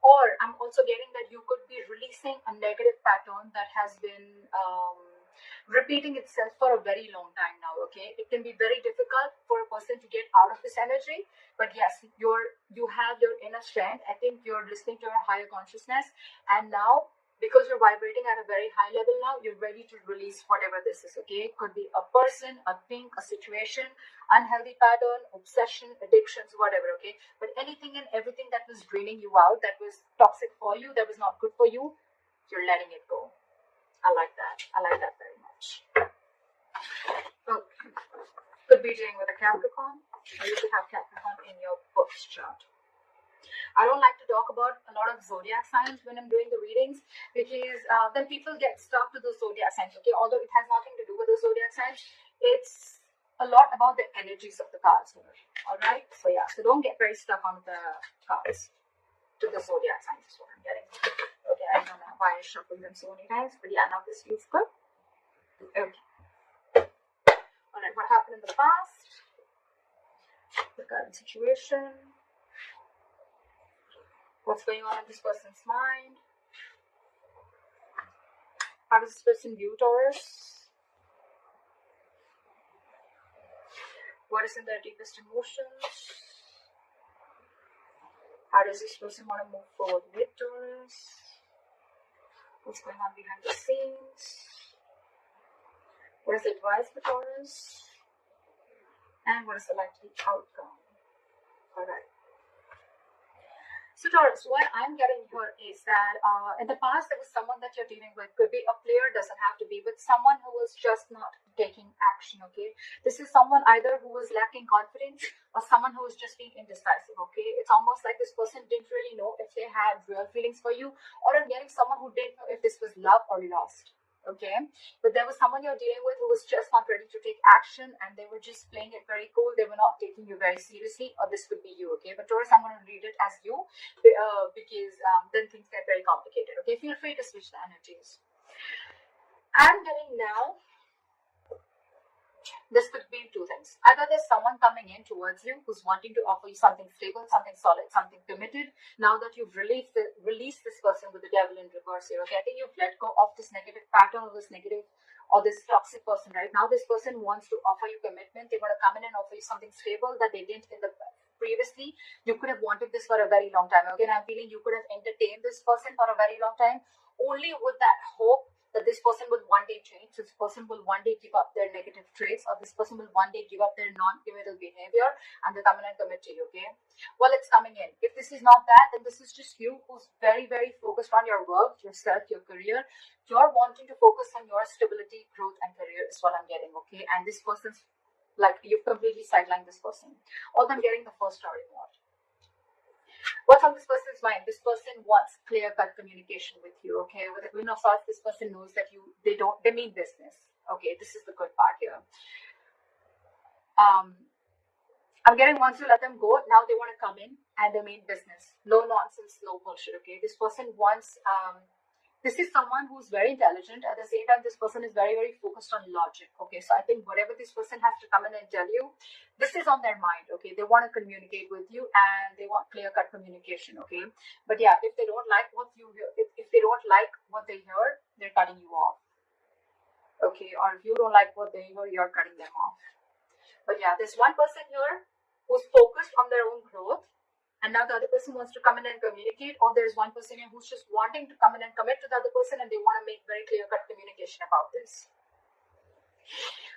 Or I'm also getting that you could be releasing a negative pattern that has been repeating itself for a very long time now. Okay, it can be very difficult for a person to get out of this energy, but yes, you have your inner strength. I think you're listening to your higher consciousness, and now because you're vibrating at a very high level now, you're ready to release whatever this is. Okay, it could be a person, a thing, a situation, unhealthy pattern, obsession, addictions, whatever. Okay, but anything and everything that was draining you out, that was toxic for you, that was not good for you, you're letting it go. I like that. I like that very much. Okay. Could be dealing with a Capricorn, or you could have Capricorn in your birth chart. I don't like to talk about a lot of zodiac signs when I'm doing the readings, because then people get stuck to the zodiac signs. Okay, although it has nothing to do with the zodiac signs, it's a lot about the energies of the cards here. All right. So yeah. So don't get very stuck on the cards to the zodiac signs. Is what I'm getting. Okay, I don't know why I shuffled them so many times, but yeah, now this feels good. Okay. Alright, what happened in the past? The current situation. What's going on in this person's mind? How does this person view Taurus? What is in their deepest emotions? How does this person want to move forward with Taurus? What's going on behind the scenes? What is the advice for Taurus? And what is the likely outcome? Alright. So Taurus, what I'm getting here is that in the past there was someone that you're dealing with. Could be a player, doesn't have to be, but someone who was just not taking action. Okay, this is someone either who was lacking confidence or someone who was just being indecisive. Okay, it's almost like this person didn't really know if they had real feelings for you, or I'm getting someone who didn't know if this was love or lost. Okay, but there was someone you're dealing with who was just not ready to take action, and they were just playing it very cool. They were not taking you very seriously, or this could be you. Okay, but Taurus, I'm going to read it as you, because then things get very complicated. Okay, feel free to switch the energies. I'm getting now, this could be two things. Either there's someone coming in towards you who's wanting to offer you something stable, something solid, something committed. Now that you've released this person with the devil in reverse here. Okay, I think you've let go of this negative pattern or this negative or this toxic person. Right now, this person wants to offer you commitment. They want to come in and offer you something stable that they didn't in the previously. You could have wanted this for a very long time. Again, I'm feeling you could have entertained this person for a very long time, only with that hope that this person will one day change, this person will one day give up their negative traits, or this person will one day give up their non-committal behavior, and they come in and commit to you. Okay, well, it's coming in. If this is not that, then this is just you who's very, very focused on your work, yourself, your career. You're wanting to focus on your stability, growth, and career is what I'm getting. Okay, and this person's like, you've completely sidelined this person. Although I'm getting the first story more. What's on this person's mind? This person wants clear-cut communication with you. Okay, with the Queen of Swords, this person knows that they mean business. Okay, this is the good part here. I'm getting, once you let them go, now they want to come in and they mean business. No nonsense, no bullshit. Okay, this person wants this is someone who's very intelligent. At the same time, this person is very, very focused on logic. Okay, so I think whatever this person has to come in and tell you, this is on their mind. Okay, they want to communicate with you and they want clear-cut communication. Okay, but yeah, if they don't like what you hear, if they don't like what they hear, they're cutting you off. Okay, or if you don't like what they hear, you're cutting them off. But yeah, there's one person here who's focused on their own growth, and now the other person wants to come in and communicate, or there's one person here who's just wanting to come in and commit to the other person, and they want to make very clear-cut communication about this.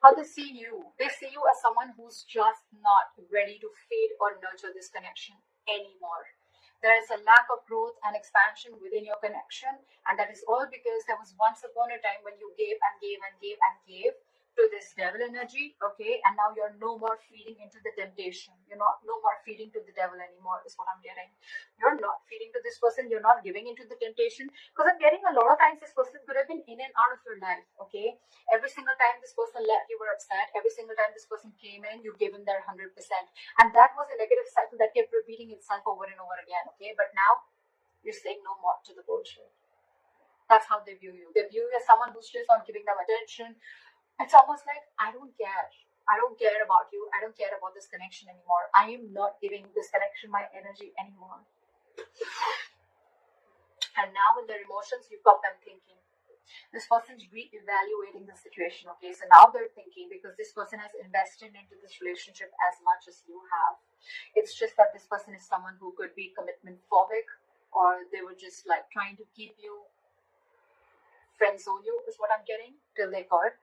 How they see you as someone who's just not ready to feed or nurture this connection anymore. There is a lack of growth and expansion within your connection, and that is all because there was once upon a time when you gave and gave and gave and gave to this devil energy. Okay, and now you're no more feeding into the temptation. You're no more feeding to the devil anymore, is what I'm getting. You're not feeding to this person, you're not giving into the temptation, because I'm getting a lot of times this person could have been in and out of your life. Okay, every single time this person left, you were upset. Every single time this person came in, you gave them their 100%, and that was a negative cycle that kept repeating itself over and over again. Okay, but now you're saying no more to the bullshit. That's how they view you. They view you as someone who's just not giving them attention. It's almost like, I don't care. I don't care about you. I don't care about this connection anymore. I am not giving this connection my energy anymore. And now in their emotions, you've got them thinking. This person's re-evaluating the situation, okay? So now they're thinking, because this person has invested into this relationship as much as you have. It's just that this person is someone who could be commitment phobic, or they were just like trying to keep you, friend zone you, is what I'm getting, till they got.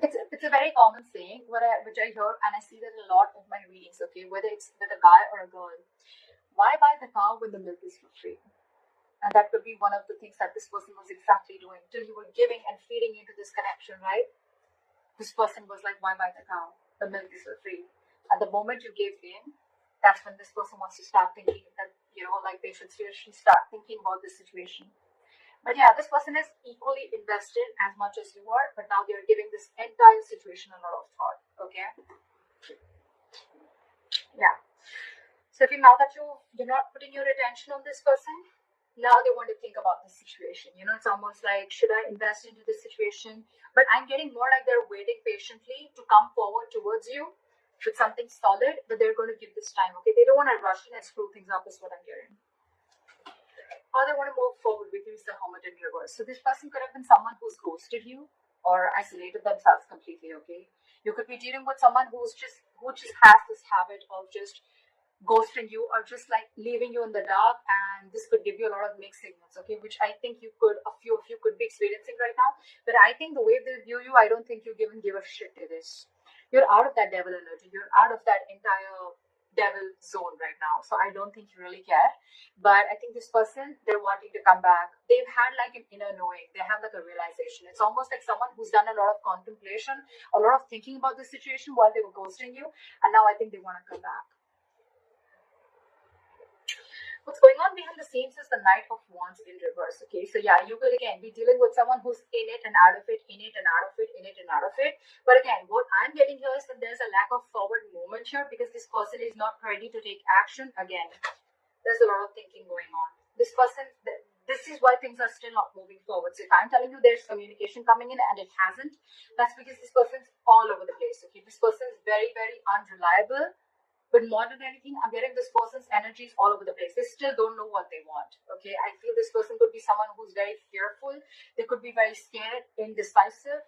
It's a very common saying which I hear, and I see that a lot of my readings, okay, whether it's with a guy or a girl. Why buy the cow when the milk is for free? And that could be one of the things that this person was exactly doing, till you were giving and feeding into this connection, right? This person was like, why buy the cow? The milk is for free. At the moment you gave in, that's when this person wants to start thinking that, like they should seriously start thinking about this situation. But yeah, this person is equally invested as much as you are, but now they're giving this entire situation a lot of thought, okay? Yeah. So now that you're not putting your attention on this person, now they want to think about the situation. It's almost like, should I invest into this situation? But I'm getting more like they're waiting patiently to come forward towards you with something solid, but they're going to give this time, okay? They don't want to rush in and screw things up is what I'm getting. How they want to move forward with you is the Hermit in reverse. So this person could have been someone who's ghosted you or isolated themselves completely, okay? You could be dealing with someone who just has this habit of just ghosting you or just like leaving you in the dark, and this could give you a lot of mixed signals, okay, which I think a few of you could be experiencing right now. But I think the way they view you, I don't think you even give a shit to this. You're out of that devil energy, you're out of that entire devil zone right now, so I don't think you really care. But I think this person, they're wanting to come back. They've had like an inner knowing, they have like a realization. It's almost like someone who's done a lot of contemplation, a lot of thinking about the situation while they were ghosting you, and now I think they want to come back. What's going on behind the scenes is the Knight of Wands in reverse, okay? So yeah, you could again be dealing with someone who's in it and out of it, in it and out of it, in it and out of it. But again, what I'm getting here is that there's a lack of forward movement here because this person is not ready to take action. Again, there's a lot of thinking going on. This person, this is why things are still not moving forward. So if I'm telling you there's communication coming in and it hasn't, that's because this person's all over the place, okay? This person is very, very unreliable. But more than anything, I'm getting this person's energies all over the place. They still don't know what they want, okay? I feel this person could be someone who's very fearful. They could be very scared, indecisive.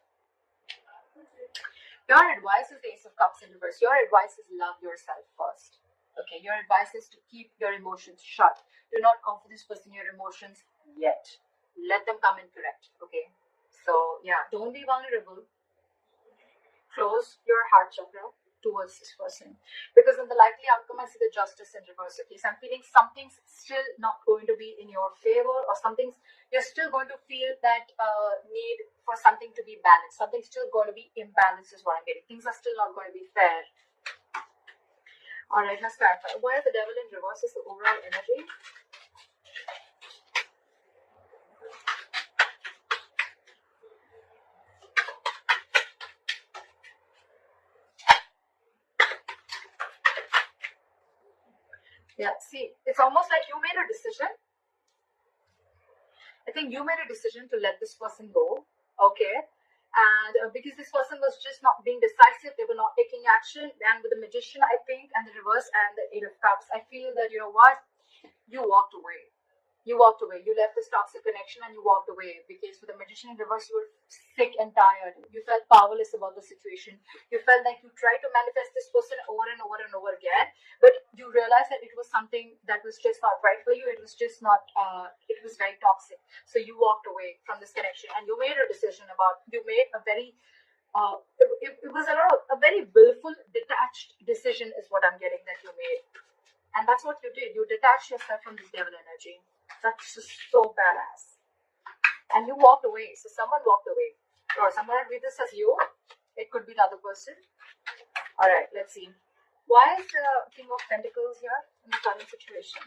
Your advice is the Ace of Cups in reverse. Your advice is love yourself first, okay? Your advice is to keep your emotions shut. Do not offer this person your emotions yet. Let them come in correct, okay? So, yeah, don't be vulnerable. Close your heart chakra towards this person, because in the likely outcome I see the Justice in reverse, okay? So I'm feeling something's still not going to be in your favor, or you're still going to feel that need for something to be balanced. Something's still going to be imbalanced is what I'm getting. Things are still not going to be fair. Alright, let's clarify. Why is the Devil in reverse is the overall energy? Yeah, see, it's almost like you made a decision. I think you made a decision to let this person go, okay? And because this person was just not being decisive, they were not taking action. And with the Magician, I think, and the reverse and the Eight of Cups, I feel that, you know what? You walked away. You walked away. You left this toxic connection and you walked away, because with the Magician in reverse, you were sick and tired. You felt powerless about the situation. You felt like you tried to manifest this person over and over and over again, but you realized that it was something that was just not right for you. It was just not, it was very toxic. So you walked away from this connection and you made a decision you made a very, it was a very willful, detached decision is what I'm getting that you made. And that's what you did. You detached yourself from this devil energy. That's just so badass. And you walked away. So someone walked away. Or someone read this as you. It could be the other person. Alright, let's see. Why is the King of Pentacles here in the current situation?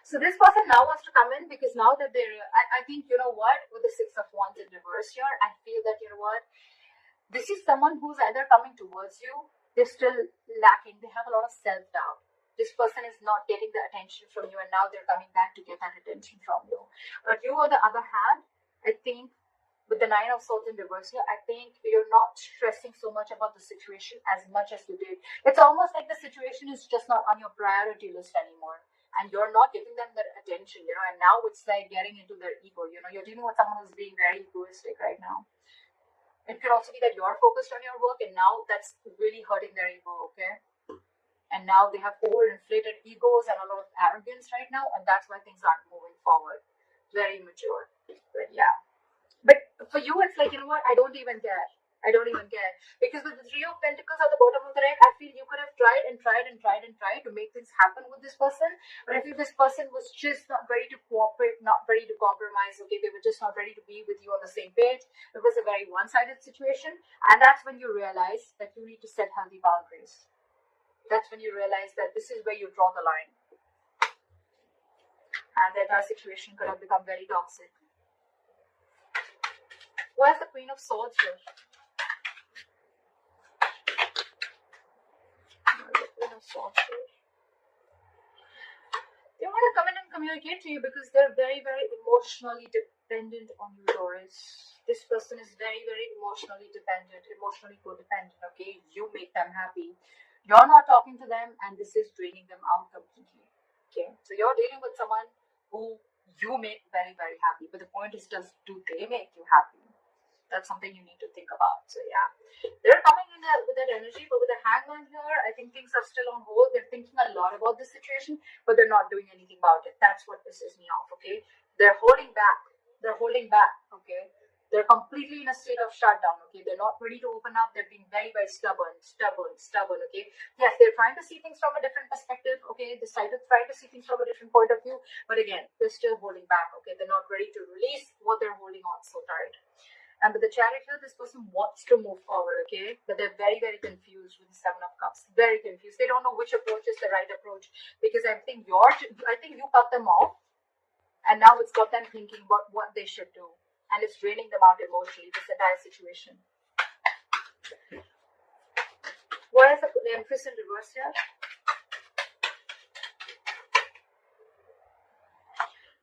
So this person now wants to come in because now that I think, you know what, with the Six of Wands in reverse here, I feel that, you know what, this is someone who's either coming towards you, they're still lacking, they have a lot of self-doubt. This person is not getting the attention from you, and now they're coming back to get that attention from you. But you, on the other hand, I think with the Nine of Swords in reverse here, I think you're not stressing so much about the situation as much as you did. It's almost like the situation is just not on your priority list anymore. and you're not giving them their attention, and now it's like getting into their ego. You're dealing with someone who's being very egoistic right now. It could also be that you're focused on your work, and now that's really hurting their ego, okay? And now they have overinflated egos and a lot of arrogance right now, and that's why things aren't moving forward. Very immature. But yeah. But for you, it's like, what? I don't even care. Because with the Three of Pentacles at the bottom of the deck, I feel you could have tried to make things happen with this person. But I feel this person was just not ready to cooperate, not ready to compromise. Okay, they were just not ready to be with you on the same page. It was a very one-sided situation. And that's when you realize that you need to set healthy boundaries. That's when you realize that this is where you draw the line. And that our situation could have become very toxic. Where's the Queen of Swords here? They want to come in and communicate to you because they're very, very emotionally dependent on you, Taurus. This person is very, very emotionally dependent, emotionally codependent, okay? You make them happy. You're not talking to them, and this is draining them out completely, okay? So you're dealing with someone who you make very, very happy. But the point is, do they make you happy? That's something you need to think about. So yeah, they're coming in with that energy, but with the Hangman here, I think things are still on hold. They're thinking a lot about this situation, but they're not doing anything about it. That's what pisses me off, okay? They're holding back, okay? They're completely in a state of shutdown, okay? They're not ready to open up. They're being very, very stubborn, okay? Yes, they're trying to see things from a different perspective, okay? They're trying to see things from a different point of view, but again, they're still holding back, okay? They're not ready to release what they're holding on so tight. And with the Chariot here, this person wants to move forward, okay? But they're very, very confused with the Seven of Cups. Very confused. They don't know which approach is the right approach. Because I think you cut them off. And now it's got them thinking about what they should do. And it's draining them out emotionally, this entire situation. What is the Empress in reverse here?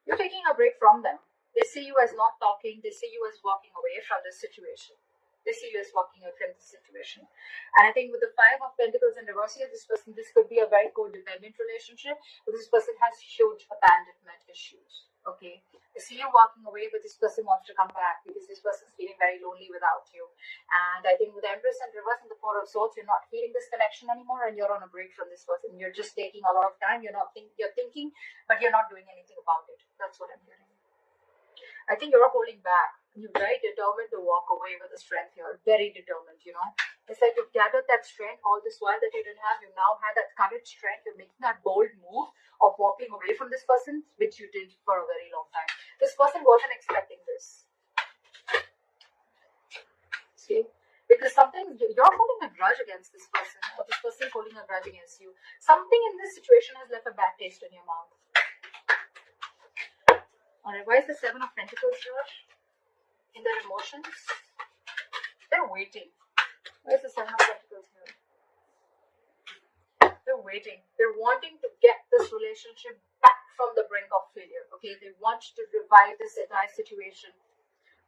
You're taking a break from them. They see you as not talking. They see you as walking away from this situation. And I think with the Five of Pentacles in reverse here, this could be a very codependent relationship. But this person has huge abandonment issues. Okay, they see you walking away, but this person wants to come back because this person is feeling very lonely without you. And I think with the Empress in reverse and the Four of Swords, you're not feeling this connection anymore, and you're on a break from this person. You're just taking a lot of time. You're thinking, but you're not doing anything about it. That's what I'm hearing. I think you're holding back. You're very determined to walk away with the strength here. Very determined, It's like you've gathered that strength all this while that you didn't have. You now had that courage strength. You're making that bold move of walking away from this person, which you did for a very long time. This person wasn't expecting this. See? Because you're holding a grudge against this person, or this person is holding a grudge against you. Something in this situation has left a bad taste in your mouth. Alright, why is the Seven of Pentacles here? In their emotions? They're waiting. Why is the Seven of Pentacles here? They're waiting. They're wanting to get this relationship back from the brink of failure. Okay, they want to revive this entire situation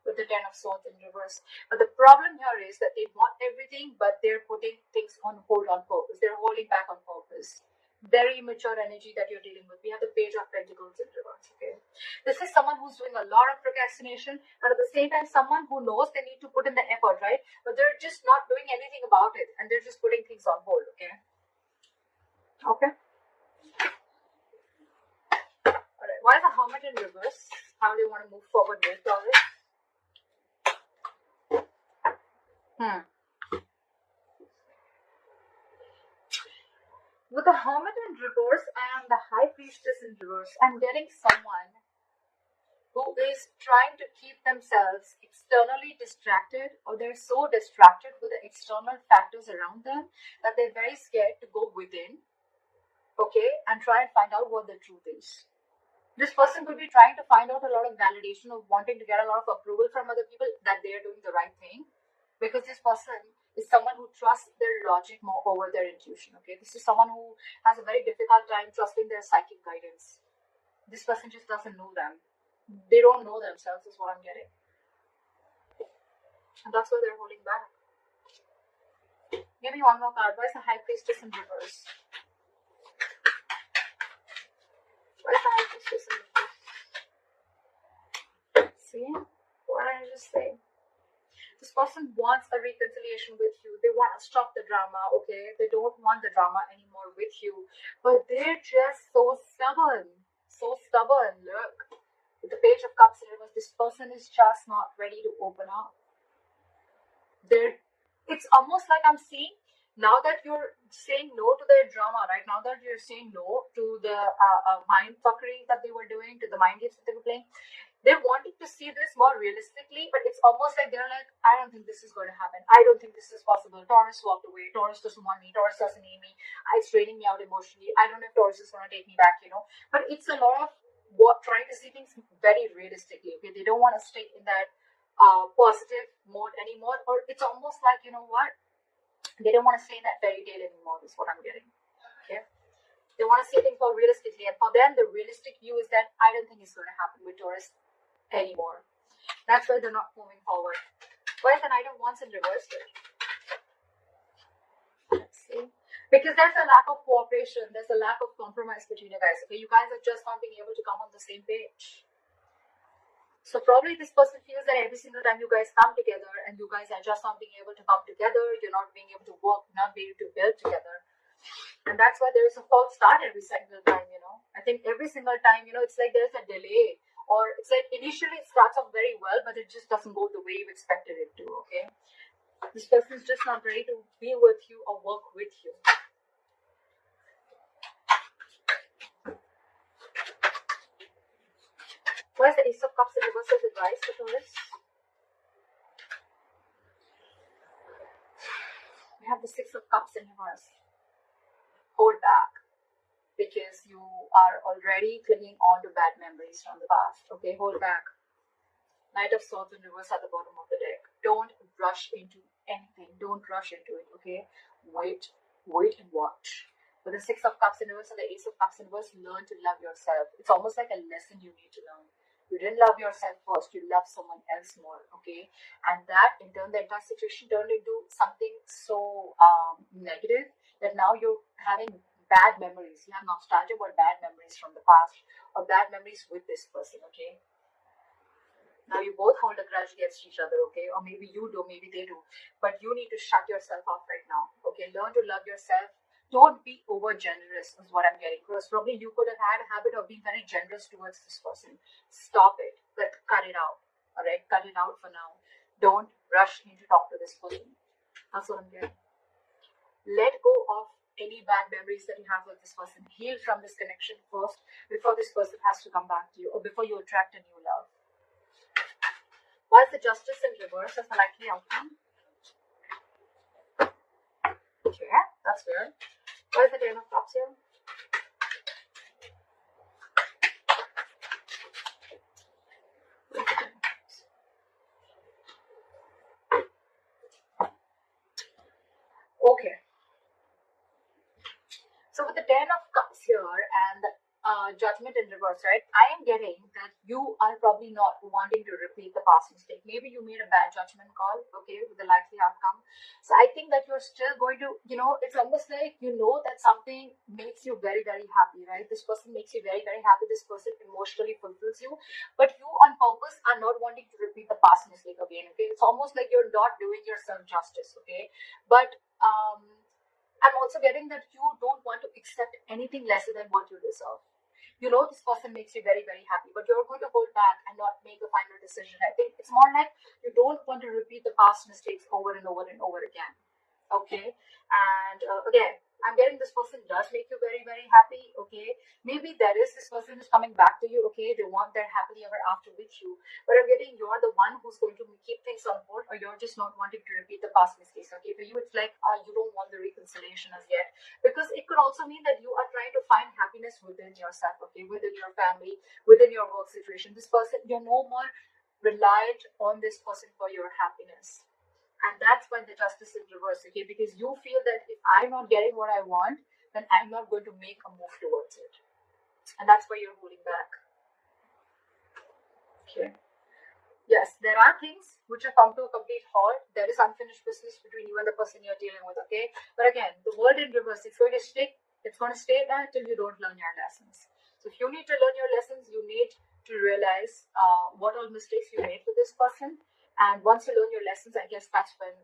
with the Ten of Swords in reverse. But the problem here is that they want everything, but they're putting things on hold on purpose. They're holding back on purpose. Very immature energy that you're dealing with. We have the Page of Pentacles in reverse, okay? This is someone who's doing a lot of procrastination, but at the same time, someone who knows they need to put in the effort, right? But they're just not doing anything about it, and they're just putting things on hold, okay? Okay? Alright, why is the Hermit in reverse? How do you want to move forward with all this? With the Hermit in reverse and the High Priestess in reverse, I'm getting someone who is trying to keep themselves externally distracted, or they're so distracted with the external factors around them that they're very scared to go within, okay, and try and find out what the truth is. This person could be trying to find out a lot of validation, of wanting to get a lot of approval from other people that they are doing the right thing, because this person is someone who trusts their logic more over their intuition, okay? This is someone who has a very difficult time trusting their psychic guidance. This person just doesn't know them. They don't know themselves is what I'm getting. And that's why they're holding back. Give me one more card. Why is the High Priestess in reverse? What if I just say something? See? What did I just say? This person wants a reconciliation with you. They want to stop the drama, okay? They don't want the drama anymore with you. But they're just so stubborn. So stubborn. Look. With the Page of Cups in reverse, this person is just not ready to open up. It's almost like I'm seeing, now that you're saying no to their drama, right? Now that you're saying no to the mind fuckery that they were doing, to the mind games that they were playing, they're wanting to see this more realistically, but it's almost like they're like, I don't think this is going to happen. I don't think this is possible. Taurus walked away. Taurus doesn't want me. Taurus doesn't need me. It's draining me out emotionally. I don't know if Taurus is going to take me back, But it's a lot of trying to see things very realistically, okay? They don't want to stay in that positive mode anymore, or it's almost like, they don't want to stay in that fairy tale anymore, is what I'm getting, okay? They want to see things more realistically, and for them, the realistic view is that I don't think it's going to happen with Taurus anymore. That's why they're not moving forward. Why is the Knight of Wands in reverse here? Let's see. Because there's a lack of cooperation, there's a lack of compromise between you guys. Okay, you guys are just not being able to come on the same page. So probably this person feels that every single time you guys come together and you guys are just not being able to come together, you're not being able to work, not being able to build together. And that's why there is a false start every single time, I think every single time, it's like there's a delay. Or it's like initially it starts off very well, but it just doesn't go the way you expected it to, okay? This person is just not ready to be with you or work with you. Why is the Ace of Cups in reverse as advice for Taurus? We have the Six of Cups in reverse. Hold back. Because you are already clinging on to bad memories from the past. Okay, hold back. Knight of Swords in reverse at the bottom of the deck. Don't rush into anything. Don't rush into it, okay? Wait and watch. With the Six of Cups in reverse and the Ace of Cups in reverse, learn to love yourself. It's almost like a lesson you need to learn. You didn't love yourself first, you love someone else more, okay? And that, in turn, the entire situation turned into something so negative that now you're having bad memories. You have nostalgia about bad memories from the past or bad memories with this person, okay? Now you both hold a grudge against each other, okay? Or maybe you do, maybe they do. But you need to shut yourself off right now, okay? Learn to love yourself. Don't be over generous is what I'm getting. Because probably you could have had a habit of being very generous towards this person. Stop it. But cut it out. Alright? Cut it out for now. Don't rush in to talk to this person. That's what I'm getting. Let go of any bad memories that you have with this person. Heal from this connection first before this person has to come back to you or before you attract a new love. Why is the Justice in reverse as a likely outcome? Okay, that's weird. Why is the Ten of Cups here? Okay. So with the Ten of Cups here and the Judgment in reverse, right? I am getting that you are probably not wanting to repeat the past mistake. Maybe you made a bad judgment call, okay, with the likely outcome. So I think that you're still going to, it's almost like that something makes you very, very happy, right? This person makes you very, very happy. This person emotionally fulfills you. But you on purpose are not wanting to repeat the past mistake again, okay? It's almost like you're not doing yourself justice, okay? But I'm also getting that you don't want to accept anything lesser than what you deserve. This person makes you very, very happy, but you're going to hold back and not make a final decision. I think it's more like you don't want to repeat the past mistakes over and over and over again. Okay? And again, I'm getting this person does make you very, very happy. Okay? Maybe there is this person who's coming back to you. Okay? They want their happily ever after with you. But I'm getting you're the one who's going to keep things on board, or you're just not wanting to repeat the past mistakes. Okay? For you, it's like you don't want the reconciliation as yet. Because it could also mean that you are trying to find happiness within yourself. Okay? Within your family, within your work situation. This person, you're no more reliant on this person for your happiness. And that's when the Justice is reversed, okay? Because you feel that if I'm not getting what I want, then I'm not going to make a move towards it. And that's why you're holding back. Okay. Yes, there are things which have come to a complete halt. There is unfinished business between you and the person you're dealing with, okay? But again, the world in reverse, it's going to stay there till you don't learn your lessons. So if you need to learn your lessons, you need to realize what all mistakes you made with this person. And once you learn your lessons, I guess that's when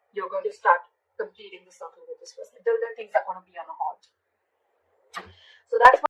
you're going to start completing the circle with this person. Till then, things are going to be on a halt. So that's